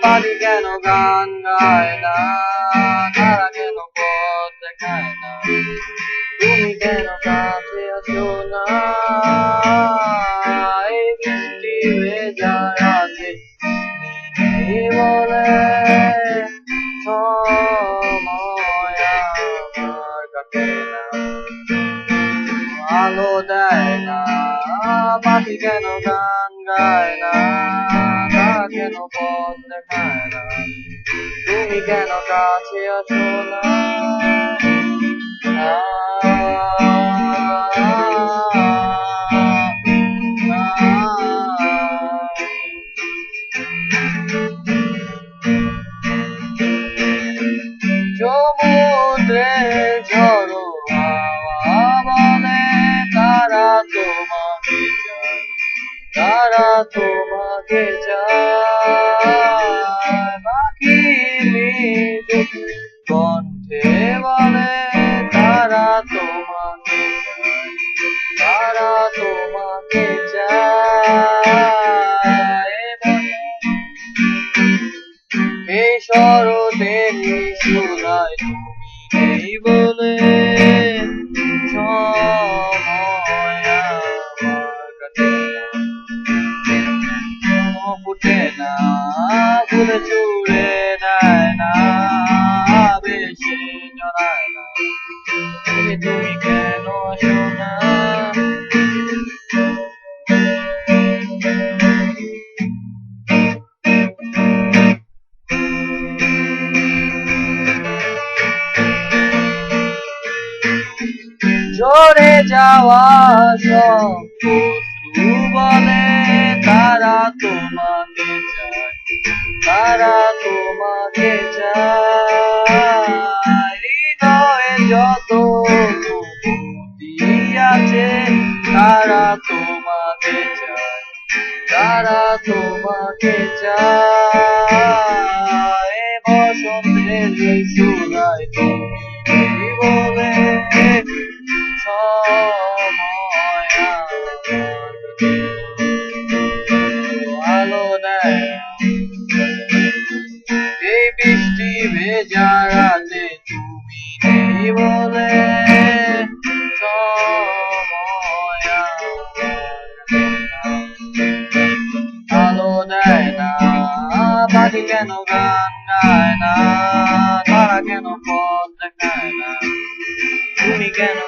পাখি কেন গান গায় না, তারা কেন পথ দেখায় না, তুমি কেন কাছে আসো না, এই বৃষ্টি ভেজা রাতে এই বলে সময় আমার কাটে না, আলো দেয় না, পাখি কেন গান গায় না, তারা কেন পথ দেখায় না, তুমি কেন কাছে আসো না। সমুদ্রের ঝড়ো হাওয়া বলে তারা তোমাকে চায়, তারা তোমাকে চায়, পাখি মৃদু কণ্ঠে বলে তারা তোমাকে চায়, তারা তোমাকে চায়, এই শরতেরই সুরায় তুমি নেই বলে সময় আমার কাছে ফুটে না, ফুলে চুড়ে দেয় না, বেশি জড়ায় না, তুমি কেন আসো না। ঝরে যাওয়া সব অশ্রু বলে তারা তোমাকে চায়, তারা তোমাকে চায়, হৃদয়ে যত অনুভূতি আছে তারা তোমাকে চায়, তারা তোমাকে চায়, বসন্তের সুরায় তুমি বলে সময় আলো দেয়, এই বৃষ্টি ভেজা রাতে তুমি নেই বলে সময় আলো দেয় না, পাখি কেন গান গায় না, তারা কেন পথ দেখায় না, তুমি কেন